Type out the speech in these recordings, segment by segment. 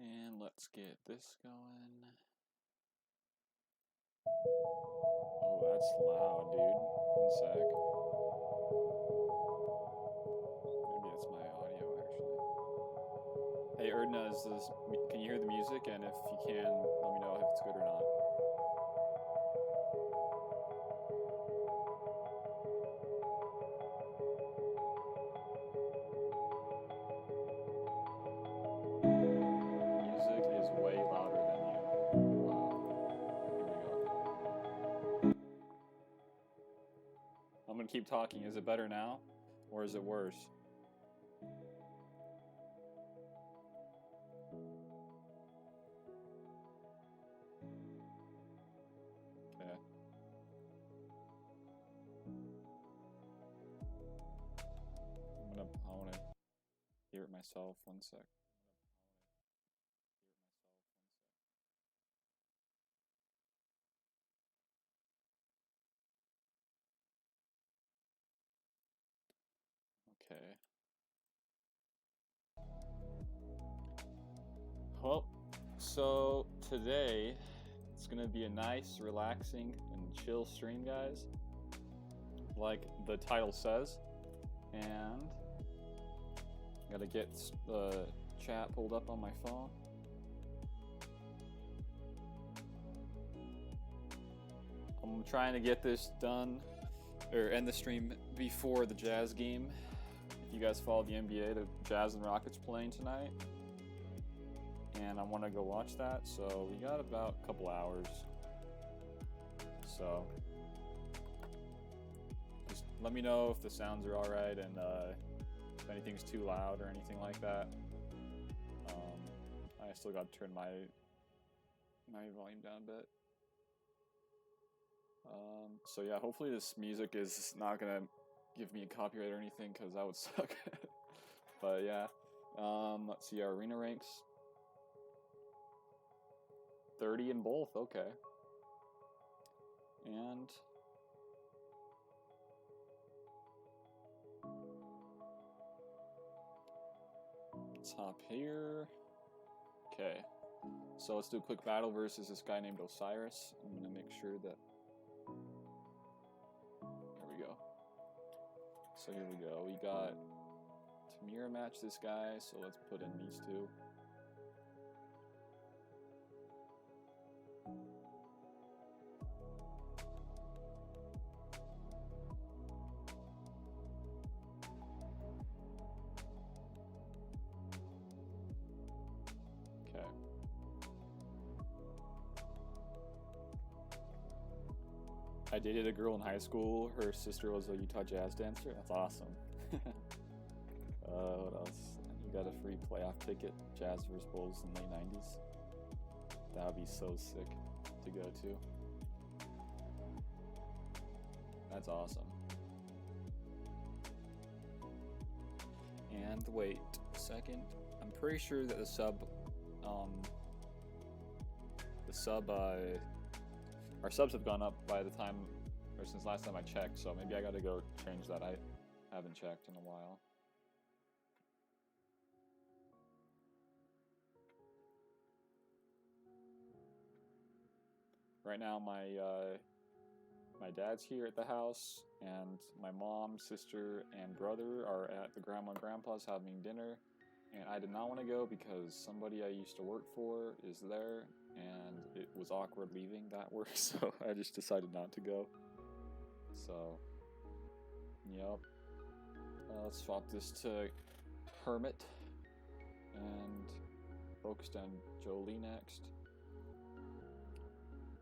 And let's get this going. Oh, that's loud, dude. One sec. Maybe that's my audio, actually. Hey, Erdna, can you hear the music? And if you can, let me know if it's good or not. Music is way louder than you. Wow. Here we go. I'm gonna keep talking. Is it better now? Or is it worse? Okay. I wanna hear it myself. One sec. Okay. Well, so today it's gonna be a nice, relaxing, and chill stream, guys. Like the title says. And gotta get the chat pulled up on my phone. I'm trying to get this done, or end the stream before the Jazz game. If you guys follow the NBA, the Jazz and Rockets playing tonight. And I want to go watch that, so we got about a couple hours. So just let me know if the sounds are alright and if anything's too loud or anything like that. I still got to turn my volume down a bit. So yeah, hopefully this music is not gonna give me a copyright or anything, because that would suck. But yeah, let's see, our arena ranks 30 in both. Okay. And let's hop here. Okay, so let's do a quick battle versus this guy named Osiris. I'm gonna make sure that, there we go. So here we go, we got to mirror match this guy, so let's put in these two. Okay. I dated a girl in high school. Her sister was a Utah Jazz dancer. That's awesome. What else? You got a free playoff ticket, Jazz vs. Bulls in the late 90s. That would be so sick to go to. That's awesome. And wait a second. I'm pretty sure that our subs have gone up by the time, or since last time I checked, so maybe I gotta go change that. I haven't checked in a while. Right now my dad's here at the house, and my mom, sister, and brother are at the grandma and grandpa's having dinner. And I did not want to go because somebody I used to work for is there, and it was awkward leaving that work, so I just decided not to go. So, yep. Let's swap this to Hermit, and focus on Jolie next.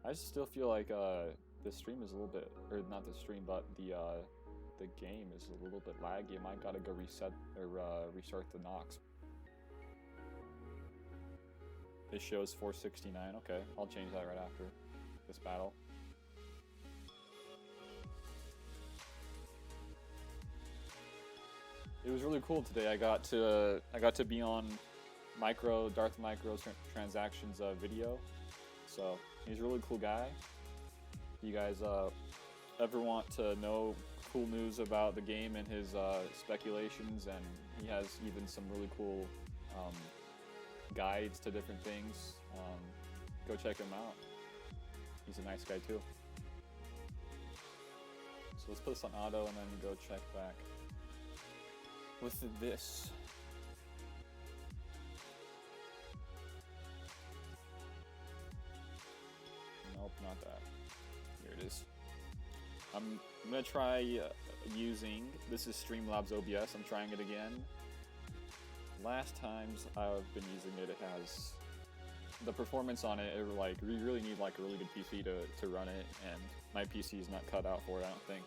I still feel like the stream is a little bit, or not the stream, but the game is a little bit laggy. I might gotta go reset or restart the Nox. It shows 469. Okay, I'll change that right after this battle. It was really cool today. I got to be on Darth Micro's transactions video. So he's a really cool guy. If you guys ever want to know cool news about the game and his speculations, and he has even some really cool guides to different things. Go check him out. He's a nice guy too. So let's put this on auto and then go check back with this. Nope, not that. Here it is. I'm gonna try using, this is Streamlabs OBS, I'm trying it again. Last times I've been using it, it has the performance on it, like you really need like a really good PC to run it, and my PC is not cut out for it, I don't think.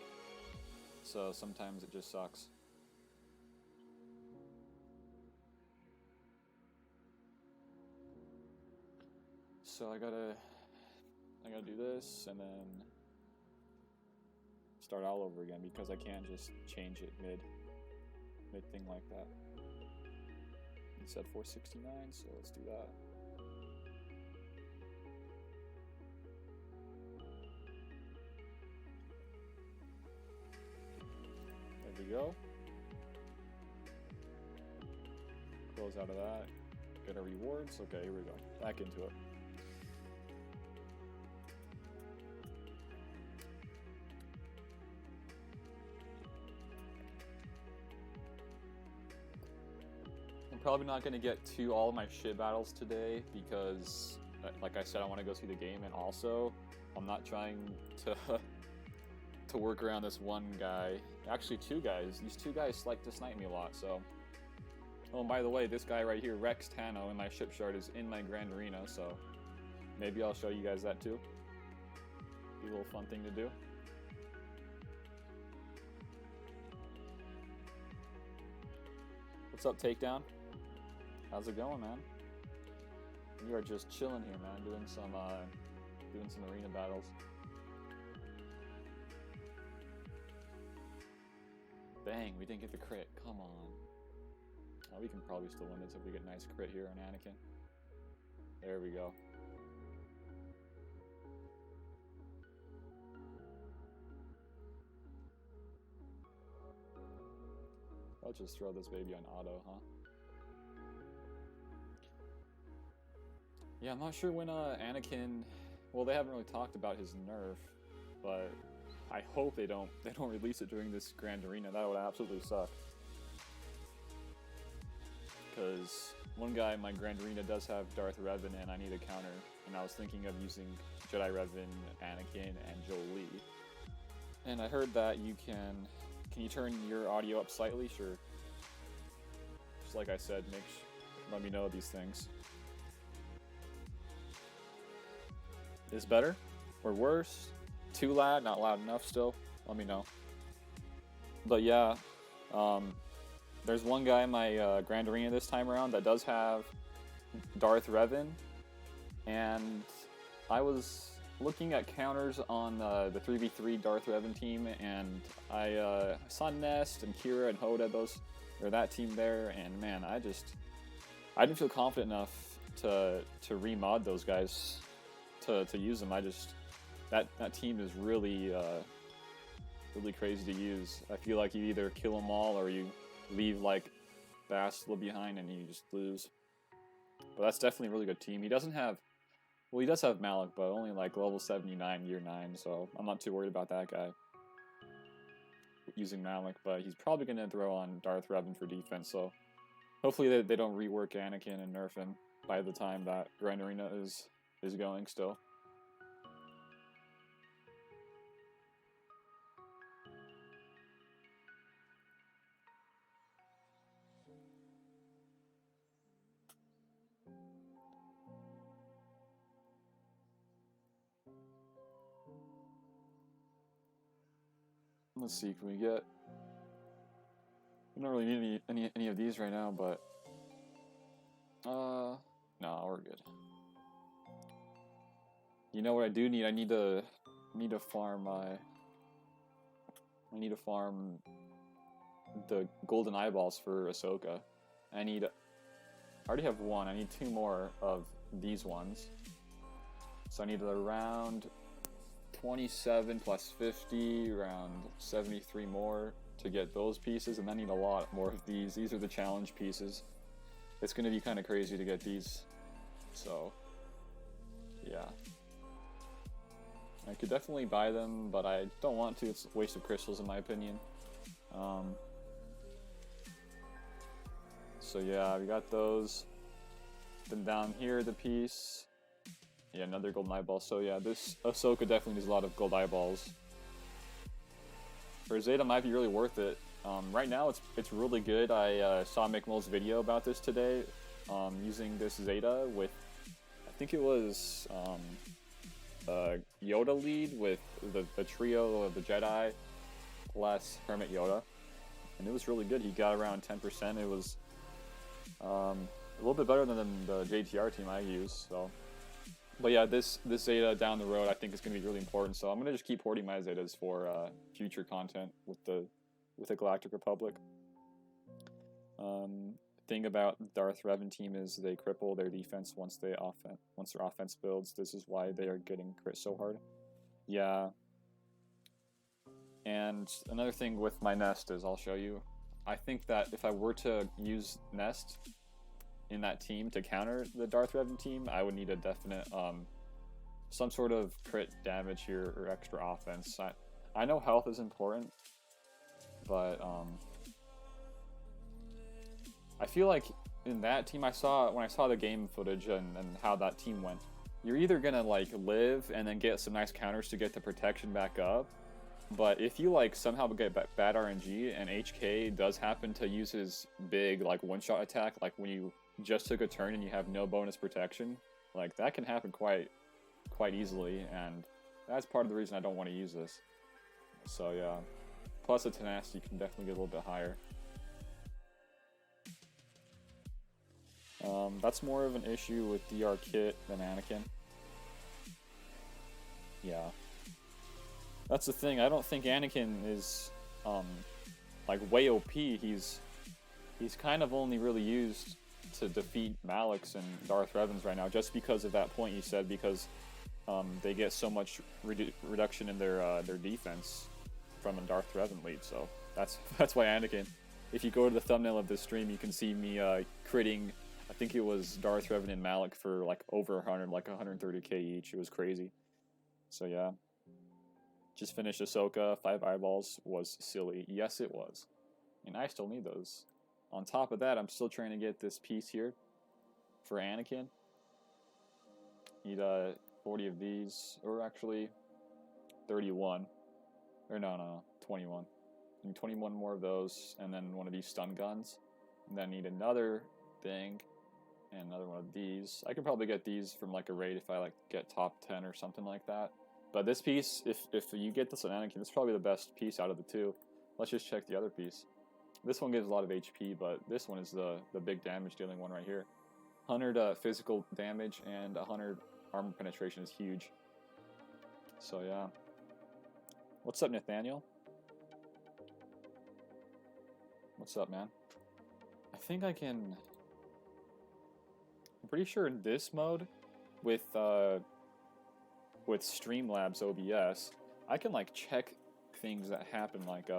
So sometimes it just sucks. So I gotta do this and then start all over again because I can't just change it mid thing like that. It said 469, so let's do that. There we go. Close out of that. Get our rewards. Okay, here we go. Back into it. I'm probably not going to get to all of my shit battles today because, like I said, I want to go see the game, and also I'm not trying to to work around this one guy. Actually, two guys. These two guys like to snipe me a lot, so... Oh, and by the way, this guy right here, Rex Tano, in my ship shard is in my Grand Arena, so maybe I'll show you guys that too. Be a little fun thing to do. What's up, Takedown? How's it going, man? We are just chilling here, man, doing some arena battles. Dang, we didn't get the crit. Come on. Oh, we can probably still win this if we get a nice crit here on Anakin. There we go. I'll just throw this baby on auto, huh? Yeah, I'm not sure when Anakin... Well, they haven't really talked about his nerf, but I hope they don't release it during this Grand Arena. That would absolutely suck. Because one guy in my Grand Arena does have Darth Revan, and I need a counter. And I was thinking of using Jedi Revan, Anakin, and Jolie. And I heard that you can you turn your audio up slightly? Sure. Just like I said, let me know these things. Is better? Or worse? Too loud? Not loud enough still? Let me know. But yeah, there's one guy in my Grand Arena this time around that does have Darth Revan, and I was looking at counters on the 3v3 Darth Revan team, and I saw Nest and Kira and Hoda, that team there, and man, I didn't feel confident enough to remod those guys to use them. That team is really really crazy to use. I feel like you either kill them all or you leave like Bastila behind and you just lose. But that's definitely a really good team. He does have Malik, but only like level 79, year 9, so I'm not too worried about that guy using Malik, but he's probably going to throw on Darth Revan for defense, so hopefully they don't rework Anakin and nerf him by the time that Grand Arena is going still. Let's see, can we get... We don't really need any of these right now, but... No, we're good. You know what I do need? I need to farm the golden eyeballs for Ahsoka. I already have one. I need 2 more of these ones. So I need around 27 plus 50, around 73 more to get those pieces, and I need a lot more of these. These are the challenge pieces. it's going to be kind of crazy to get these. So, yeah. I could definitely buy them, but I don't want to. It's a waste of crystals in my opinion. So yeah, we got those. Then down here, the piece. Yeah, another golden eyeball. So yeah, this Ahsoka definitely needs a lot of gold eyeballs. For Zeta, might be really worth it. Right now, it's really good. I saw McMull's video about this today, using this Zeta with, I think it was Yoda lead with the trio of the Jedi plus Hermit Yoda, and it was really good. He got around 10%. It was a little bit better than the JTR team I use. So, but yeah, this Zeta down the road I think is going to be really important. So I'm going to just keep hoarding my Zetas for future content with the Galactic Republic. Thing about Darth Revan team is they cripple their defense once their offense builds. This is why they are getting crit so hard. Yeah. And another thing with my nest is, I'll show you. I think that if I were to use nest in that team to counter the Darth Revan team, I would need a definite some sort of crit damage here or extra offense. I know health is important, but I feel like in that team when I saw the game footage and how that team went, you're either gonna like live and then get some nice counters to get the protection back up, but if you like somehow get bad RNG and HK does happen to use his big like one-shot attack, like when you just took a turn and you have no bonus protection, like that can happen quite easily, and that's part of the reason I don't want to use this. So yeah, plus the tenacity can definitely get a little bit higher. That's more of an issue with DR Kit than Anakin. Yeah. That's the thing, I don't think Anakin is, like, way OP. He's kind of only really used to defeat Malik's and Darth Revan's right now, just because of that point you said, because they get so much reduction in their defense from a Darth Revan lead, so that's why Anakin. If you go to the thumbnail of this stream, you can see me critting, I think it was Darth Revan and Malik for like over 100, like 130k each. It was crazy. So yeah. Just finished Ahsoka. 5 eyeballs was silly. Yes, it was. And I still need those. On top of that, I'm still trying to get this piece here for Anakin. Need 40 of these, or actually 31. Or no, 21. Need 21 more of those, and then one of these stun guns. And then need another thing, and another one of these. I could probably get these from like a raid if I like get top 10 or something like that. But this piece, if you get this on Anakin, it's probably the best piece out of the two. Let's just check the other piece. This one gives a lot of HP, but this one is the big damage dealing one right here. 100 physical damage and 100 armor penetration is huge. So yeah. What's up, Nathaniel? What's up, man? I think I can... I'm pretty sure in this mode, with Streamlabs OBS, I can like check things that happen, like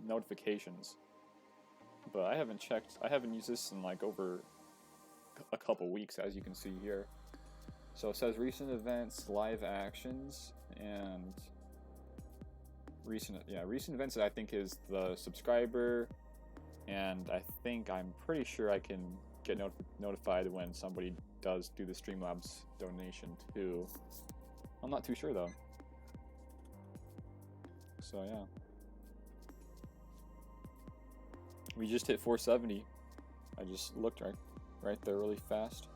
notifications. But I haven't used this in like over a couple weeks, as you can see here. So it says recent events, live actions, and recent events I think is the subscriber, and I'm pretty sure I can get notified when somebody does do the Streamlabs donation too. I'm not too sure though. So yeah. We just hit 470. I just looked right there really fast.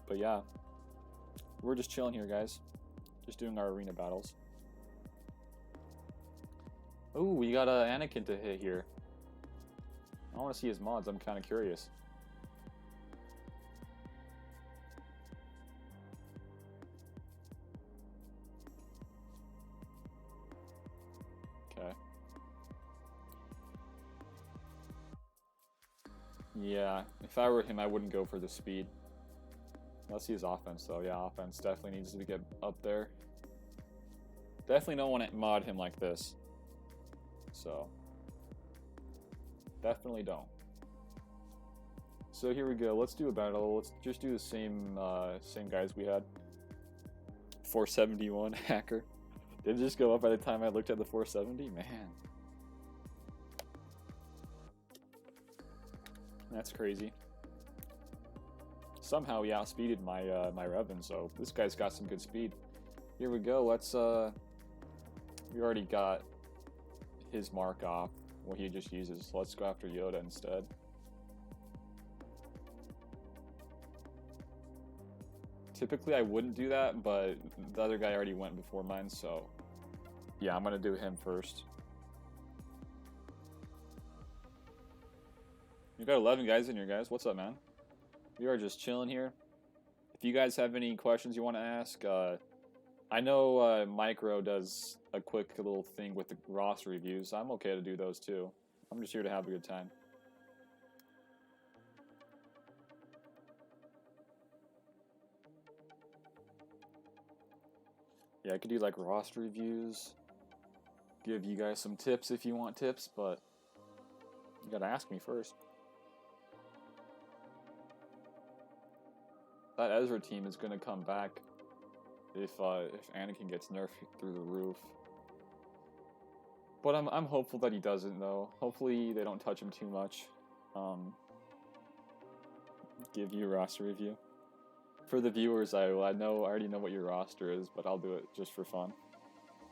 But yeah. We're just chilling here, guys. Just doing our arena battles. Ooh, we got Anakin to hit here. I want to see his mods. I'm kind of curious. Okay. Yeah, if I were him, I wouldn't go for the speed. Let's see his offense, though. Yeah, offense definitely needs to get up there. Definitely don't want to mod him like this. So, Definitely don't. So here we go. Let's do a battle. Let's just do the same guys we had. 471 hacker. Did it just go up by the time I looked at the 470? Man. That's crazy. Somehow he outspeeded my my Revan, so this guy's got some good speed. Here we go. Let's we already got his mark off, what he just uses. So let's go after Yoda instead. Typically I wouldn't do that, but the other guy already went before mine, so yeah, I'm gonna do him first. You got 11 guys in here, guys. What's up, man? We are just chilling here. If you guys have any questions you want to ask, I know Micro does a quick little thing with the roster reviews. I'm okay to do those too. I'm just here to have a good time. Yeah, I could do like roster reviews, give you guys some tips if you want tips, but you gotta ask me first. That Ezra team is gonna come back if Anakin gets nerfed through the roof. But I'm hopeful that he doesn't though. Hopefully they don't touch him too much. Give you a roster review. For the viewers, I already know what your roster is, but I'll do it just for fun.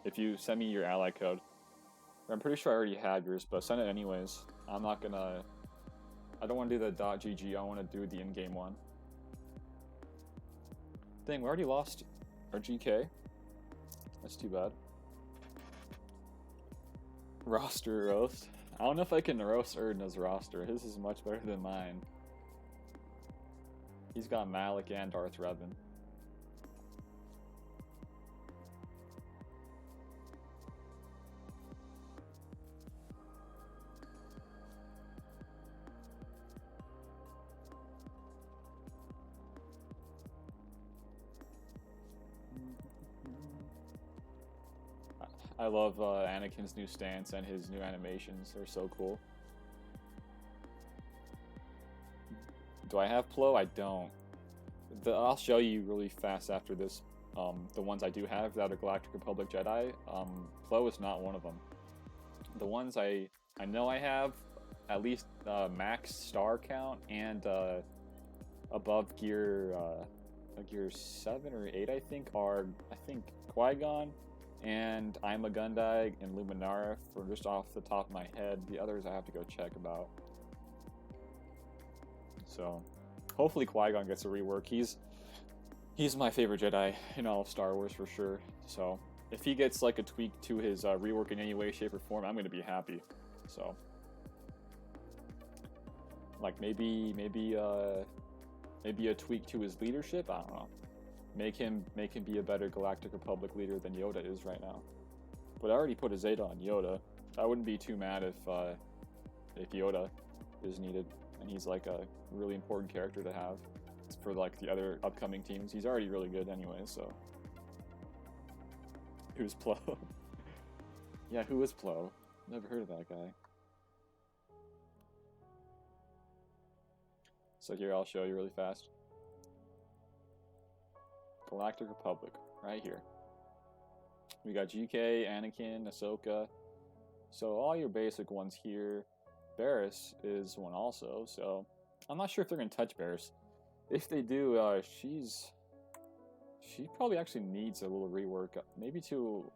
If you send me your ally code. I'm pretty sure I already have yours, but send it anyways. I don't want to do the .gg, I want to do the in-game one. Dang, we already lost our GK. That's too bad. Roster roast. I don't know if I can roast Erdna's roster. His is much better than mine. He's got Malik and Darth Revan. I love Anakin's new stance and his new animations. They're so cool. Do I have Plo? I don't. I'll show you really fast after this. The ones I do have that are Galactic Republic Jedi. Plo is not one of them. The ones I know I have, at least max star count and above gear 7 or 8, I think, are Qui-Gon and I'm a Gundai and Luminara, for just off the top of my head. The others I have to go check about. So, hopefully Qui-Gon gets a rework. He's my favorite Jedi in all of Star Wars for sure. So, if he gets like a tweak to his rework in any way, shape, or form, I'm gonna be happy. So, like maybe a tweak to his leadership. I don't know. Make him be a better Galactic Republic leader than Yoda is right now. But I already put a Zeta on Yoda. I wouldn't be too mad if Yoda is needed, and he's like a really important character to have for like the other upcoming teams. He's already really good anyway, so. Who's Plo? Yeah, who is Plo? Never heard of that guy. So here, I'll show you really fast. Galactic Republic, right here. We got GK, Anakin, Ahsoka. So all your basic ones here. Barriss is one also, so I'm not sure if they're going to touch Barriss. If they do, she probably actually needs a little rework. Maybe to,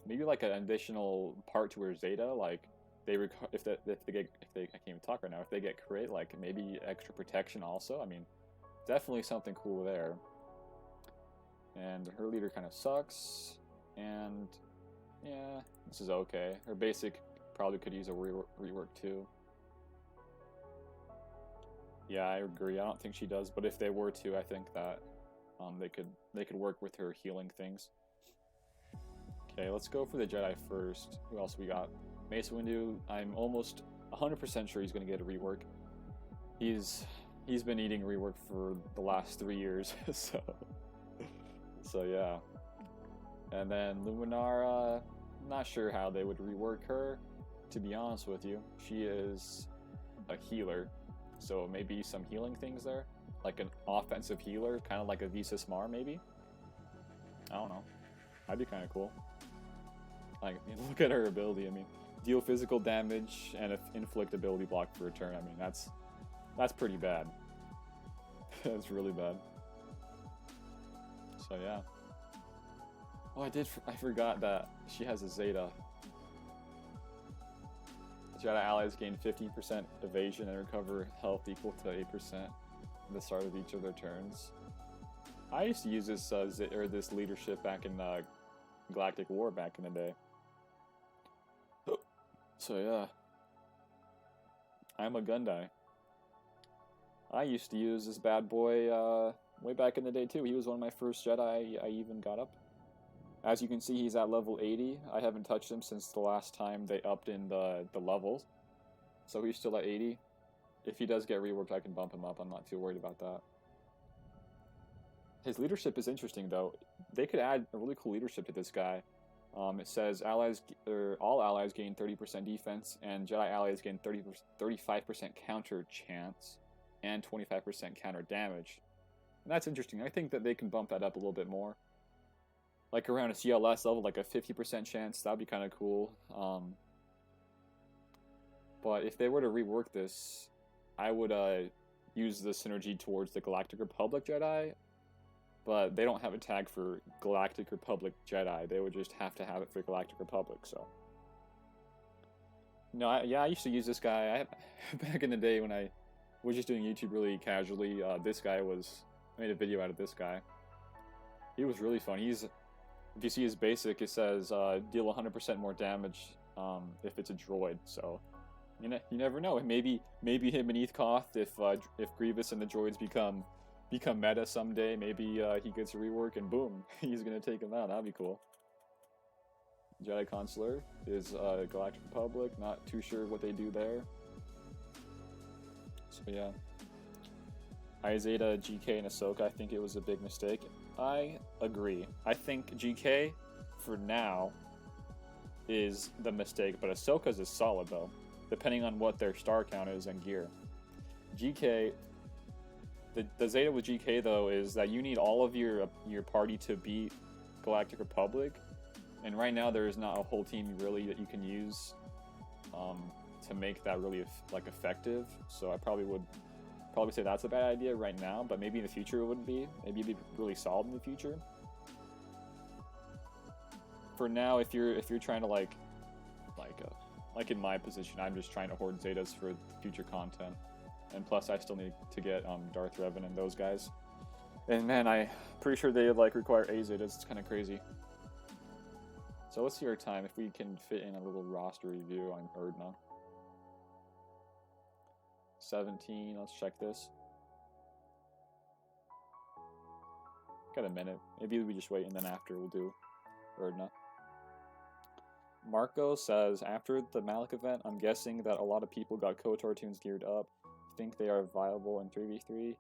maybe like an additional part to her Zeta, like if they I can't even talk right now. If they get crit, like maybe extra protection also. I mean, definitely something cool there. And her leader kind of sucks, and yeah, this is okay. Her basic probably could use a rework too. Yeah, I agree. I don't think she does, but if they were to, I think that they could work with her healing things. Okay, let's go for the Jedi first. Who else we got? Mace Windu. I'm almost 100% sure he's going to get a rework. He's been needing rework for the last 3 years, so yeah. And then Luminara, not sure how they would rework her. to be honest with you. She is a healer, so maybe some healing things there, like an offensive healer, kind of like a Visa Smar, maybe. I don't know. That'd be kind of cool. Like, look at her ability. I mean, deal physical damage and inflict ability block for a turn. I mean, that's pretty bad. That's really bad. So yeah. Oh, I forgot that she has a Zeta. Jedi allies gain 15% evasion and recover health equal to 8% at the start of each of their turns. I used to use this this leadership back in Galactic War back in the day. So yeah, I'm a Gundai. I used to use this bad boy way back in the day too. He was one of my first Jedi I even got up. As you can see, he's at level 80. I haven't touched him since the last time they upped in the levels. So he's still at 80. If he does get reworked, I can bump him up. I'm not too worried about that. His leadership is interesting, though. They could add a really cool leadership to this guy. It says all allies gain 30% defense, and Jedi allies gain 35% counter chance, and 25% counter damage. And that's interesting. I think that they can bump that up a little bit more. Like around a CLS level, like a 50% chance, that'd be kind of cool. But if they were to rework this, I would use the synergy towards the Galactic Republic Jedi. But they don't have a tag for Galactic Republic Jedi. They would just have to have it for Galactic Republic, so. No, I used to use this guy. Back in the day when I was just doing YouTube really casually, I made a video out of this guy. He was really fun. If you see his basic, it says deal 100% more damage if it's a droid. So you never know. Maybe him and Koth, if Grievous and the droids become meta someday, maybe he gets a rework and boom, he's gonna take him out. That'd be cool. Jedi Consular is Galactic Republic. Not too sure what they do there. So yeah. Izeta, GK, and Ahsoka, I think it was a big mistake. I agree. I think GK, for now, is the mistake, but Ahsoka's is solid, though, depending on what their star count is and gear. GK, the Zeta with GK, though, is that you need all of your party to beat Galactic Republic, and right now there is not a whole team, really, that you can use to make that really, effective, so I probably would say that's a bad idea right now, but maybe in the future it wouldn't be. Maybe it'd be really solid in the future. For now, if you're trying to like in my position, I'm just trying to hoard Zetas for future content, and plus I still need to get Darth Revan and those guys. And man, I'm pretty sure they require A Zetas. It's kind of crazy. So let's see our time if we can fit in a little roster review on Erdna. 17, let's check this. Got a minute. Maybe we just wait and then after we'll do Erdna. Marco says, after the Malik event, I'm guessing that a lot of people got KOTOR tunes geared up. Think they are viable in 3v3?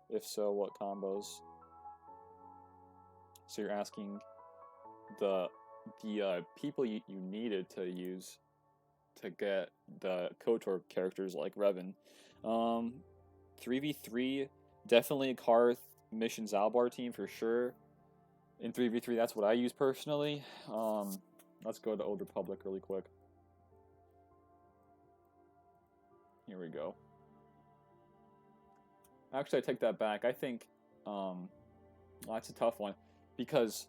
If so, what combos? So you're asking the people you needed to use to get the KOTOR characters like Revan. 3v3, definitely Karth, Mission Zalbar team for sure. In 3v3, that's what I use personally. Let's go to Old Republic really quick. Here we go. Actually, I take that back. I think that's a tough one because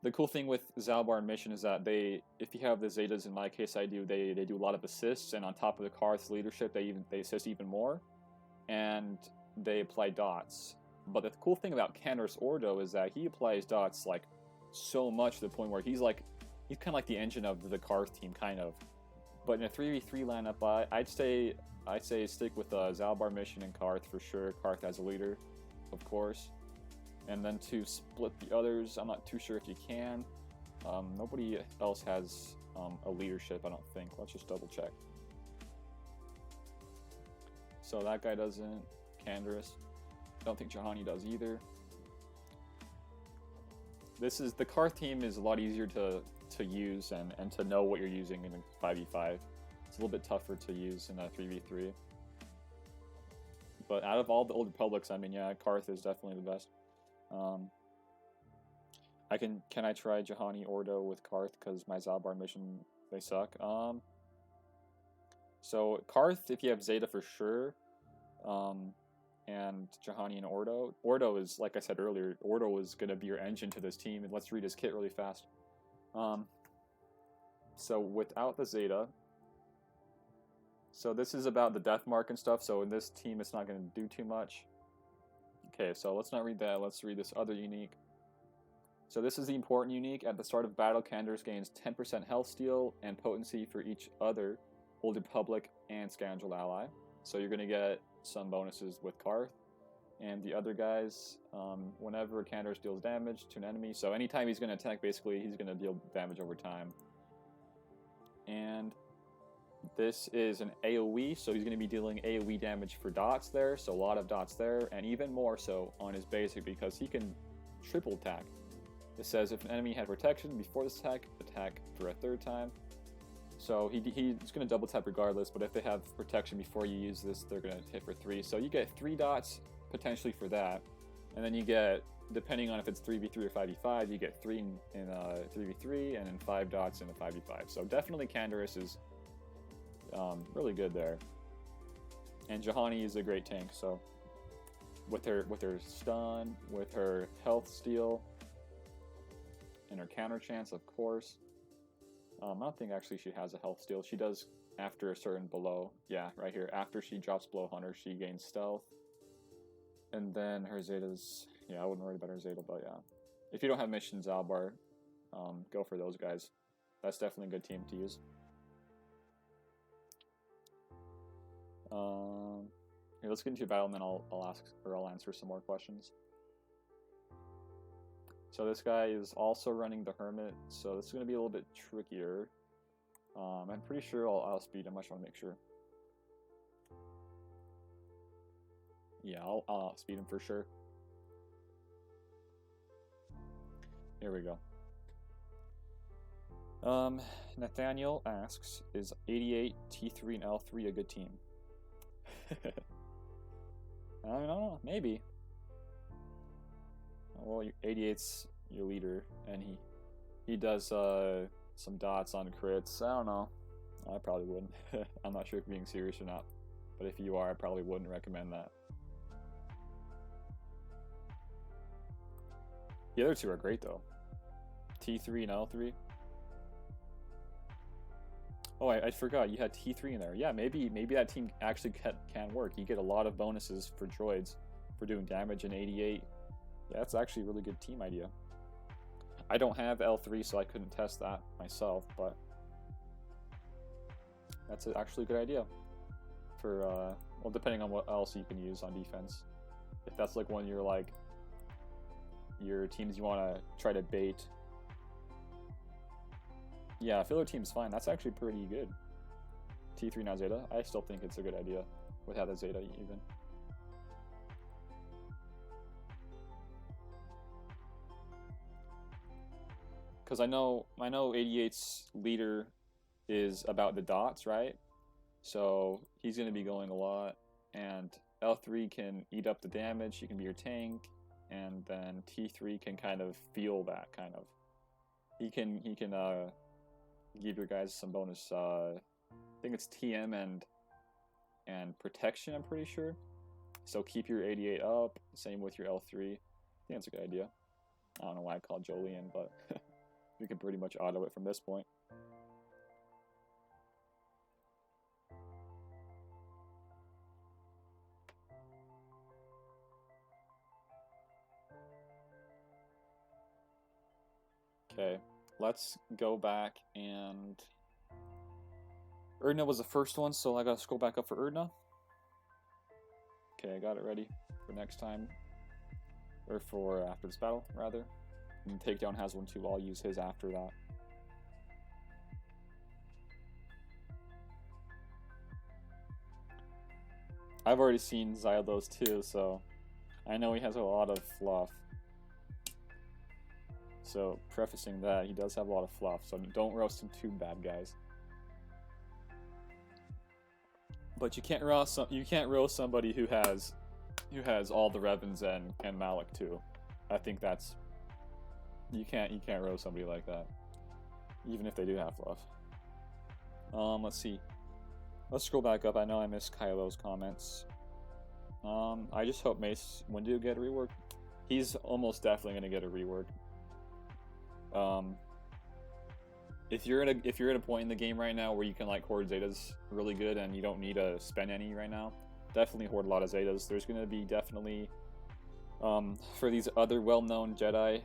the cool thing with Zalbar and Mission is that if you have the Zetas, in my case I do, they do a lot of assists, and on top of the Karth's leadership, they assist even more, and they apply dots. But the cool thing about Canderous Ordo is that he applies dots so much to the point where he's kind of like the engine of the Karth team, kind of. But in a 3v3 lineup, I'd say stick with Zalbar, Mission, and Karth for sure. Karth as a leader, of course. And then to split the others, I'm not too sure if you can. Nobody else has a leadership, I don't think. Let's just double check. So that guy doesn't. Canderous. Don't think Jahani does either. The Karth team is a lot easier to to use and to know what you're using in a 5v5. It's a little bit tougher to use in a 3v3. But out of all the Old Republics, I mean, yeah, Karth is definitely the best. Can I try Juhani Ordo with Karth because my Zalbar mission, they suck? So Karth, if you have Zeta for sure, and Juhani and Ordo. Ordo is, like I said earlier, Ordo is going to be your engine to this team, and let's read his kit really fast. So without the Zeta, so this is about the death mark and stuff, so in this team it's not going to do too much. Okay, so let's not read that, let's read this other unique. So this is the important unique. At the start of battle, Candaris gains 10% health steal and potency for each other Old Republic and Scoundrel ally. So you're going to get some bonuses with Karth. And the other guys, whenever Candaris deals damage to an enemy, so anytime he's going to attack, basically, he's going to deal damage over time. And this is an AoE, so he's going to be dealing AoE damage for dots there, so a lot of dots there, and even more so on his basic because he can triple attack. It says if an enemy had protection before this attack, attack for a third time. So he's going to double tap regardless, but if they have protection before you use this, they're going to hit for 3. So you get 3 dots potentially for that, and then you get, depending on if it's 3v3 or 5v5, you get 3 in 3v3 and then 5 dots in the 5v5. So definitely Candaris is really good there. And Juhani is a great tank, so with her stun, with her health steal, and her counter chance, of course. I don't think actually she has a health steal. She does after a certain below. Yeah, right here. After she drops below 100, she gains stealth. And then her Zeta's... Yeah, I wouldn't worry about her Zeta, but yeah. If you don't have Mission Zalbar, go for those guys. That's definitely a good team to use. Here, let's get into battle, and then I'll answer some more questions. So this guy is also running the Hermit, so this is going to be a little bit trickier. I'm pretty sure I'll speed him. I just want to make sure. Yeah, I'll outspeed him for sure. Here we go. Nathaniel asks, is 88, T3, and L3 a good team? I don't know, maybe. Well, 88's your leader, and he does some dots on crits. I don't know. I probably wouldn't. I'm not sure if you're being serious or not, but if you are, I probably wouldn't recommend that. The other two are great though. T3 and L3. Oh, I forgot you had T3 in there. Yeah, maybe that team actually can work. You get a lot of bonuses for droids for doing damage in 88. Yeah, that's actually a really good team idea. I don't have L3, so I couldn't test that myself, but that's actually a good idea for, well, depending on what else you can use on defense. If that's like one of your teams you want to try to bait. Yeah, filler team's fine. That's actually pretty good. T3 now Zeta. I still think it's a good idea without the Zeta even. Because I know 88's leader is about the dots, right? So he's going to be going a lot, and L3 can eat up the damage. He can be your tank, and then T3 can kind of feel that kind of. He can give your guys some bonus. I think it's TM and protection. I'm pretty sure. So keep your 88 up. Same with your L3. I think that's a good idea. I don't know why I called Jolien, but. We can pretty much auto it from this point. Okay, let's go back and... Erdna was the first one, so I gotta scroll back up for Erdna. Okay, I got it ready for next time. Or for after this battle, rather. And Takedown has one too, I'll use his after that. I've already seen Xylos too, so I know he has a lot of fluff. So, prefacing that, he does have a lot of fluff, so don't roast him too bad, guys. But you can't roast somebody who has all the Revens and Malik too. I think that's you can't roast somebody like that, even if they do have fluff. Let's see. Let's scroll back up. I know I missed Kylo's comments. I just hope Mace Windu get a rework. He's almost definitely gonna get a rework. If you're at a point in the game right now where you can like hoard Zetas really good and you don't need to spend any right now, definitely hoard a lot of Zetas. There's gonna be definitely for these other well-known Jedi,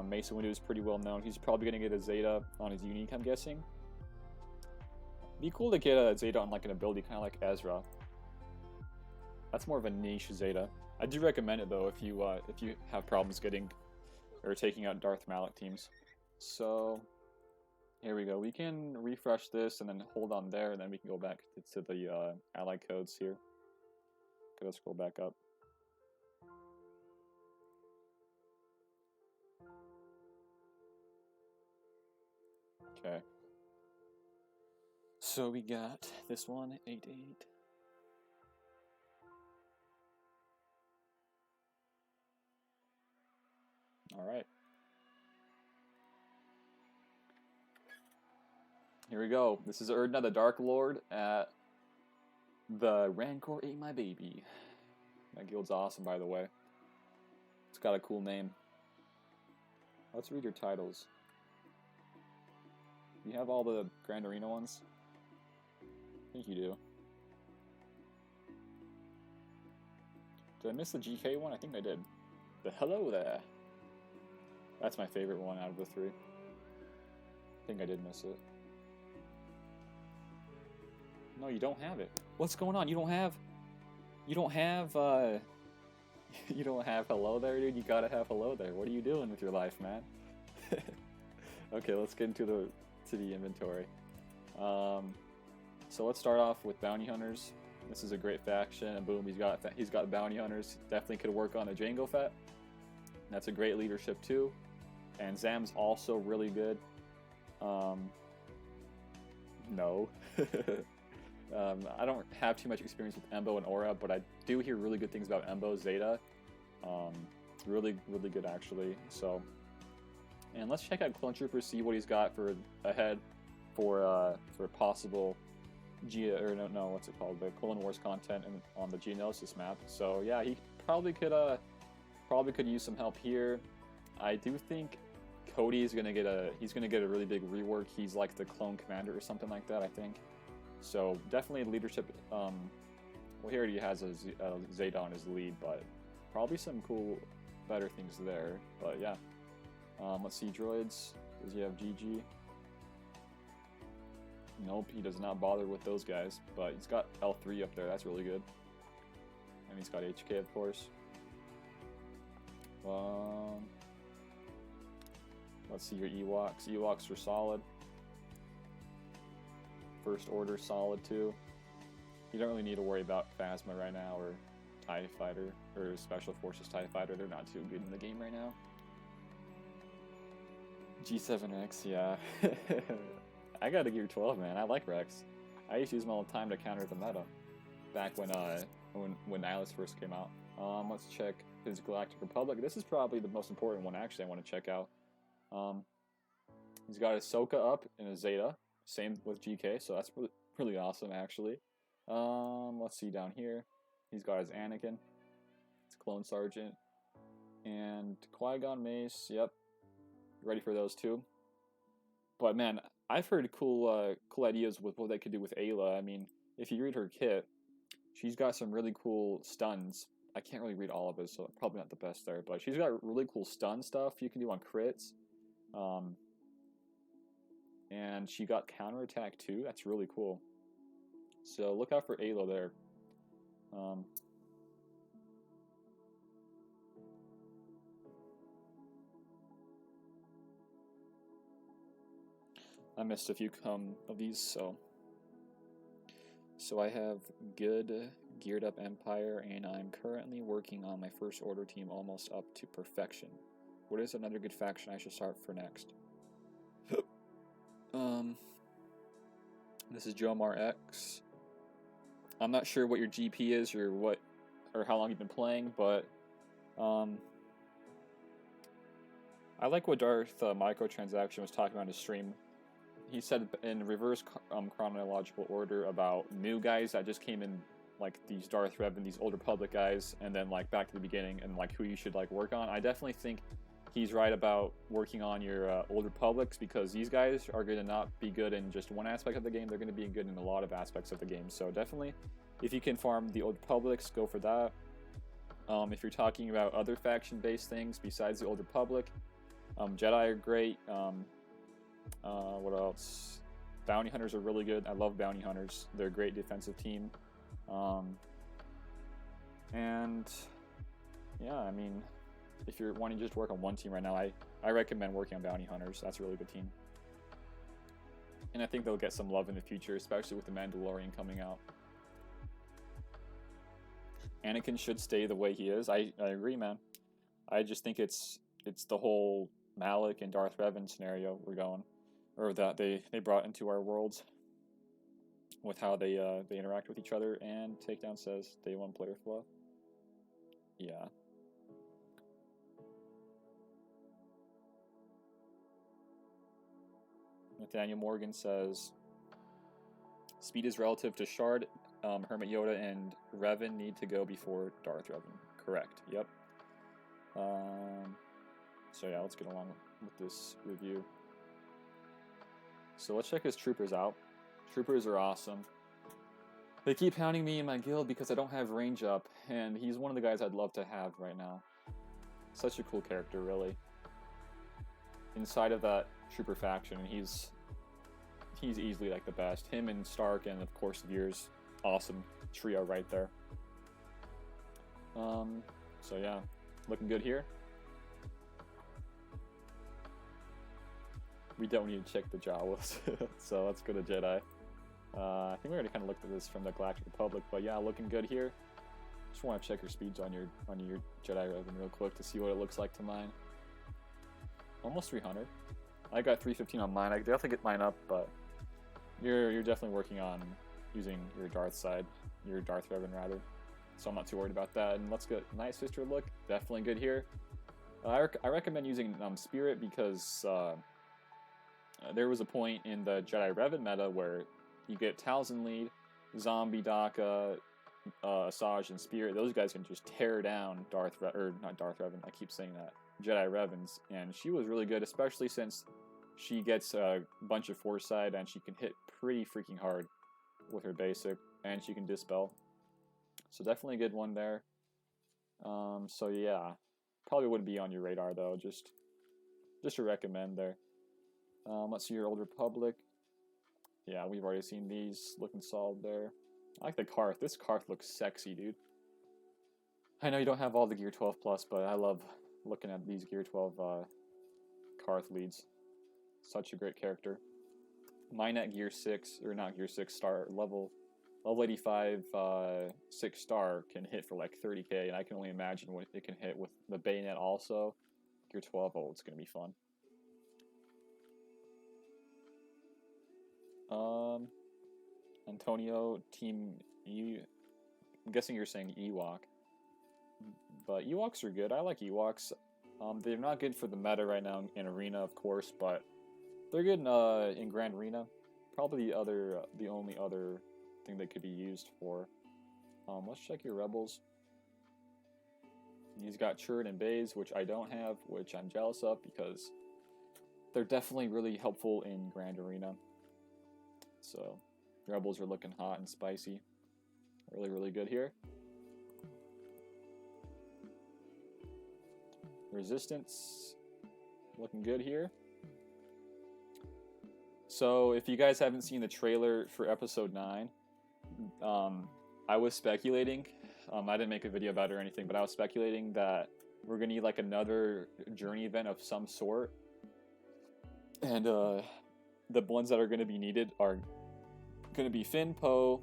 Mace Windu is pretty well known. He's probably gonna get a Zeta on his unique, I'm guessing. Be cool to get a Zeta on like an ability, kind of like Ezra. That's more of a niche Zeta. I do recommend it though if you have problems getting or taking out Darth Malak teams. So here we go. We can refresh this and then hold on there, and then we can go back to the ally codes here. Okay, let's scroll back up. Okay. So we got this one, 88. All right. Here we go. This is Erdna, the Dark Lord, at the Rancor Ate My Baby. That guild's awesome, by the way. It's got a cool name. Let's read your titles. You have all the Grand Arena ones? I think you do. Did I miss the GK one? I think I did. The Hello There. That's my favorite one out of the three. I think I did miss it. No, you don't have it. What's going on? You don't have you don't have Hello There, dude? You gotta have Hello There. What are you doing with your life, man? Okay, let's get into the inventory. So let's start off with Bounty Hunters. This is a great faction, and boom, he's got Bounty Hunters. Definitely could work on a Jango Fett. That's a great leadership too. And Zam's also really good. No. I don't have too much experience with Embo and Aura, but I do hear really good things about Embo Zeta. Really good actually. So, and let's check out Clone Trooper, see what he's got for ahead for possible what's it called? The Clone Wars content on the Geonosis map. So yeah, he probably could use some help here. I do think Cody is gonna get a really big rework. He's like the clone commander or something like that, I think. So definitely leadership. Well, he already has a Zeta on his lead, but probably some cool, better things there. But yeah, let's see droids. Does he have GG? Nope, he does not bother with those guys. But he's got L3 up there. That's really good. And he's got HK, of course. Let's see your Ewoks. Ewoks are solid. First Order solid too. You don't really need to worry about Phasma right now, or TIE Fighter, or Special Forces TIE Fighter. They're not too good in the game right now. G7X, yeah. I got a Gear 12, man. I like Rex. I used to use them all the time to counter the meta. Back when Nihilus first came out. Let's check his Galactic Republic. This is probably the most important one, actually, I want to check out. He's got Ahsoka up in a Zeta. Same with GK, so that's really awesome, actually. Let's see down here. He's got his Anakin. His Clone Sergeant. And Qui-Gon Mace, yep. Ready for those two. But man, I've heard cool ideas with what they could do with Ayla. I mean, if you read her kit, she's got some really cool stuns. I can't really read all of it, so probably not the best there. But she's got really cool stun stuff you can do on crits. And she got counterattack too. That's really cool. So look out for Ayla there. I missed a few of these, so I have good geared up Empire, and I'm currently working on my First Order team almost up to perfection. What is another good faction I should start for next? This is Jomar X. I'm not sure what your GP is or how long you've been playing, but I like what Darth Microtransaction was talking about in his stream. He said in reverse chronological order about new guys that just came in, like these Darth Revan, these Old Republic guys, and then like back to the beginning and like who you should like work on. I definitely think he's right about working on your Old Republics, because these guys are going to not be good in just one aspect of the game. They're going to be good in a lot of aspects of the game. So definitely, if you can farm the Old Republics, go for that. If you're talking about other faction-based things besides the Old Republic, Jedi are great. What else? Bounty Hunters are really good. I love Bounty Hunters. They're a great defensive team. And yeah, I mean, if you're wanting to just work on one team right now, I recommend working on Bounty Hunters. That's a really good team. And I think they'll get some love in the future, especially with the Mandalorian coming out. Anakin should stay the way he is. I agree, man. I just think it's the whole Malik and Darth Revan scenario we're going, or that they brought into our worlds with how they interact with each other. And Takedown says day one player fluff. Yeah. Nathaniel Morgan says speed is relative to Shard. Hermit Yoda and Revan need to go before Darth Revan. Correct. Yep. So yeah, let's get along with this review. So let's check his troopers out. Troopers are awesome. They keep hounding me in my guild because I don't have range up, and he's one of the guys I'd love to have right now. Such a cool character, really. Inside of that trooper faction, he's easily like the best. Him and Stark and of course Veers, awesome trio right there. So yeah, looking good here. We don't need to check the Jawas, so let's go to Jedi. I think we already kind of looked at this from the Galactic Republic, but yeah, looking good here. Just want to check your speeds on your Jedi Revan real quick to see what it looks like to mine. Almost 300. I got 315 on mine. I could definitely get mine up, but you're definitely working on using your Darth side, your Darth Revan rather. So I'm not too worried about that. And let's get Night Sister look. Definitely good here. I recommend using Spirit because there was a point in the Jedi Revan meta where you get Talzin lead, Zombie, Daka, Asajj, and Spirit. Those guys can just tear down not Darth Revan. I keep saying that. Jedi Revans, and she was really good, especially since she gets a bunch of foresight and she can hit pretty freaking hard with her basic, and she can dispel. So definitely a good one there. So yeah, probably wouldn't be on your radar though. Just to recommend there. Let's see your Old Republic. Yeah, we've already seen these, looking solid there. I like the Karth. This Karth looks sexy, dude. I know you don't have all the Gear 12 Plus, but I love looking at these Gear 12 Karth leads. Such a great character. Mine at Gear 6, or not Gear 6 star, level 85 6 star can hit for like 30k, and I can only imagine what it can hit with the bayonet also. Gear 12, oh, it's going to be fun. Antonio, Team E. I'm guessing you're saying Ewok. But Ewoks are good. I like Ewoks. They're not good for the meta right now in Arena, of course, but they're good in Grand Arena. Probably the only other thing they could be used for. Let's check your Rebels. He's got Churn and Baze, which I don't have, which I'm jealous of because they're definitely really helpful in Grand Arena. So, Rebels are looking hot and spicy. Really, really good here. Resistance, looking good here. So, if you guys haven't seen the trailer for Episode 9, I was speculating, I didn't make a video about it or anything, but I was speculating that we're going to need like another journey event of some sort. And the ones that are going to be needed are going to be Finn, Poe,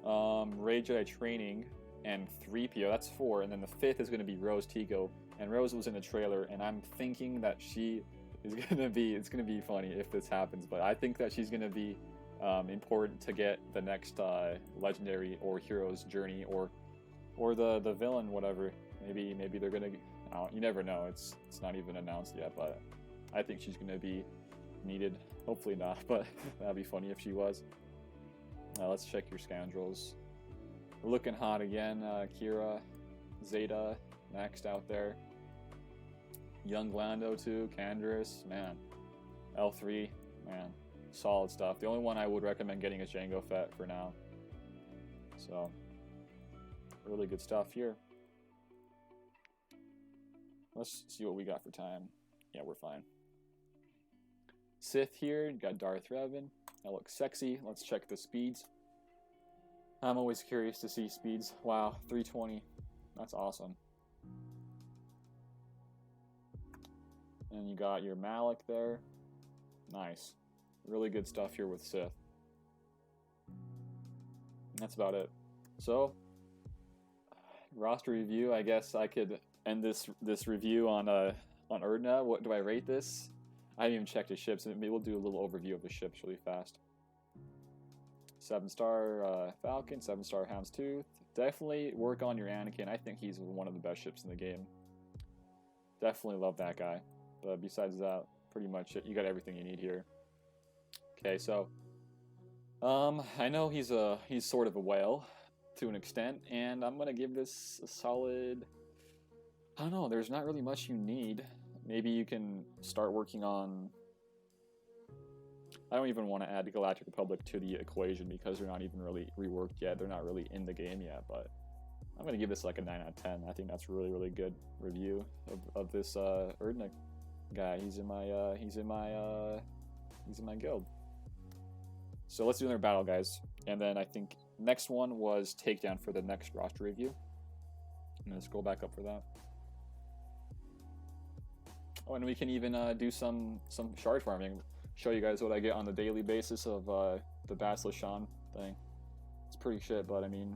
Rey Jedi Training, and 3PO. That's 4. And then the 5th is going to be Rose Tico. and Rose was in the trailer, and I'm thinking that she is gonna be. It's gonna be funny if this happens, but I think that she's gonna be important to get the next legendary or hero's journey, or the villain, whatever. Maybe they're gonna. You never know. It's not even announced yet, but I think she's gonna be needed. Hopefully not, but that'd be funny if she was. Let's check your scoundrels. We're looking hot again. Kira, Zeta, next out there. Young Lando too. Candrace, man. L3, man. Solid stuff. The only one I would recommend getting is Jango Fett for now. So, really good stuff here. Let's see what we got for time. Yeah, we're fine. Sith here, got Darth Revan. That looks sexy. Let's check the speeds. I'm always curious to see speeds. Wow, 320. That's awesome. And you got your Malik there. Nice. Really good stuff here with Sith. That's about it. So, roster review. I guess I could end this review on Erdna. What do I rate this? I haven't even checked his ships. Maybe we'll do a little overview of the ships really fast. 7-star Falcon, 7-star Houndstooth. Definitely work on your Anakin. I think he's one of the best ships in the game. Definitely love that guy. But besides that, pretty much it. You got everything you need here. Okay, so I know he's sort of a whale to an extent, and I'm gonna give this a solid. I don't know. There's not really much you need. Maybe you can start working on. I don't even want to add the Galactic Republic to the equation because they're not even really reworked yet. They're not really in the game yet, but I'm gonna give this like a 9 out of 10. I think that's really, really good review of this Erdna guy. He's in my guild. So let's do another battle, guys. And then I think next one was Takedown for the next roster review. I'm gonna scroll back up for that. Oh, and we can even do some shard farming. Show you guys what I get on the daily basis of the Basilisk Shan thing. It's pretty shit, but I mean,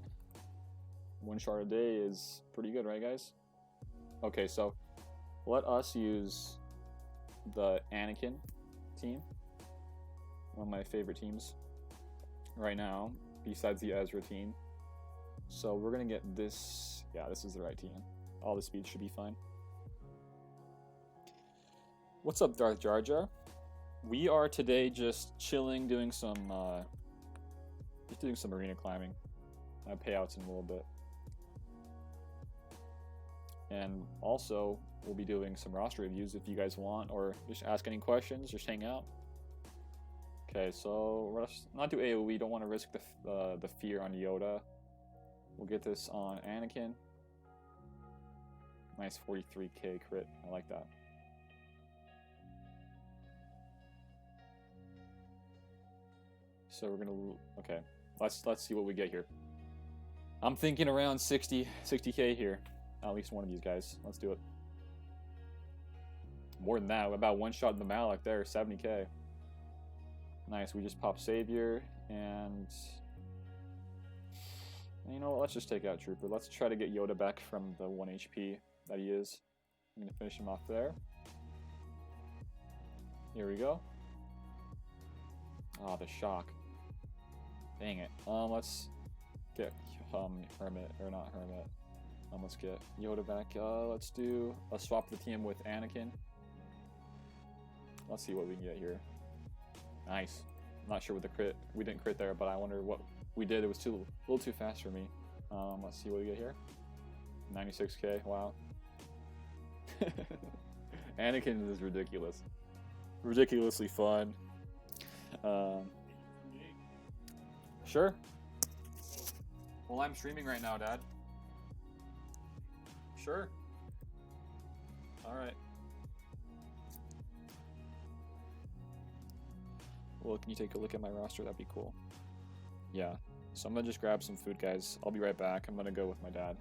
1 shard a day is pretty good, right, guys? Okay, so let us use the Anakin team. One of my favorite teams right now, besides the Ezra team. So we're gonna get this. Yeah, this is the right team. All the speeds should be fine. What's up, Darth Jar Jar? We are today just chilling, doing some arena climbing. Payouts in a little bit. And also, we'll be doing some roster reviews if you guys want, or just ask any questions, just hang out. Okay, so let's not do AoE. Don't want to risk the fear on Yoda. We'll get this on Anakin. Nice 43k crit. I like that. So we're gonna okay. Let's see what we get here. I'm thinking around 60k here. At least one of these guys. Let's do it. More than that. About 1 shot in the Malik there. 70k. Nice. We just popped Savior, and you know what? Let's just take out Trooper. Let's try to get Yoda back from the 1 HP that he is. I'm gonna finish him off there. Here we go. Oh, the shock. Dang it. Let's get Hermit, or not Hermit. Let's get Yoda back. Let's do a swap the team with Anakin. Let's see what we can get here. Nice. I'm not sure what the crit. We didn't crit there, but I wonder what we did. It was a little too fast for me. Let's see what we get here. 96k. Wow. Anakin is ridiculous. Ridiculously fun. Sure. Well, I'm streaming right now, Dad. Sure. Alright. Well, can you take a look at my roster? That'd be cool. Yeah. So I'm gonna just grab some food, guys. I'll be right back. I'm gonna go with my dad.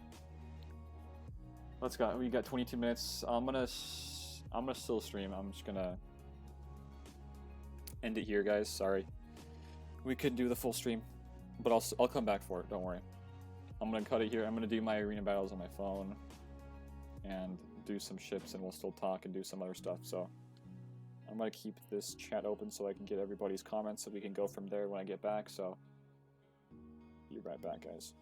Let's go. We got 22 minutes. I'm gonna still stream. I'm just gonna end it here, guys. Sorry. We could do the full stream, but I'll come back for it. Don't worry. I'm gonna cut it here. I'm gonna do my arena battles on my phone, and do some ships and we'll still talk and do some other stuff. So I'm going to keep this chat open so I can get everybody's comments so we can go from there when I get back. So be right back, guys.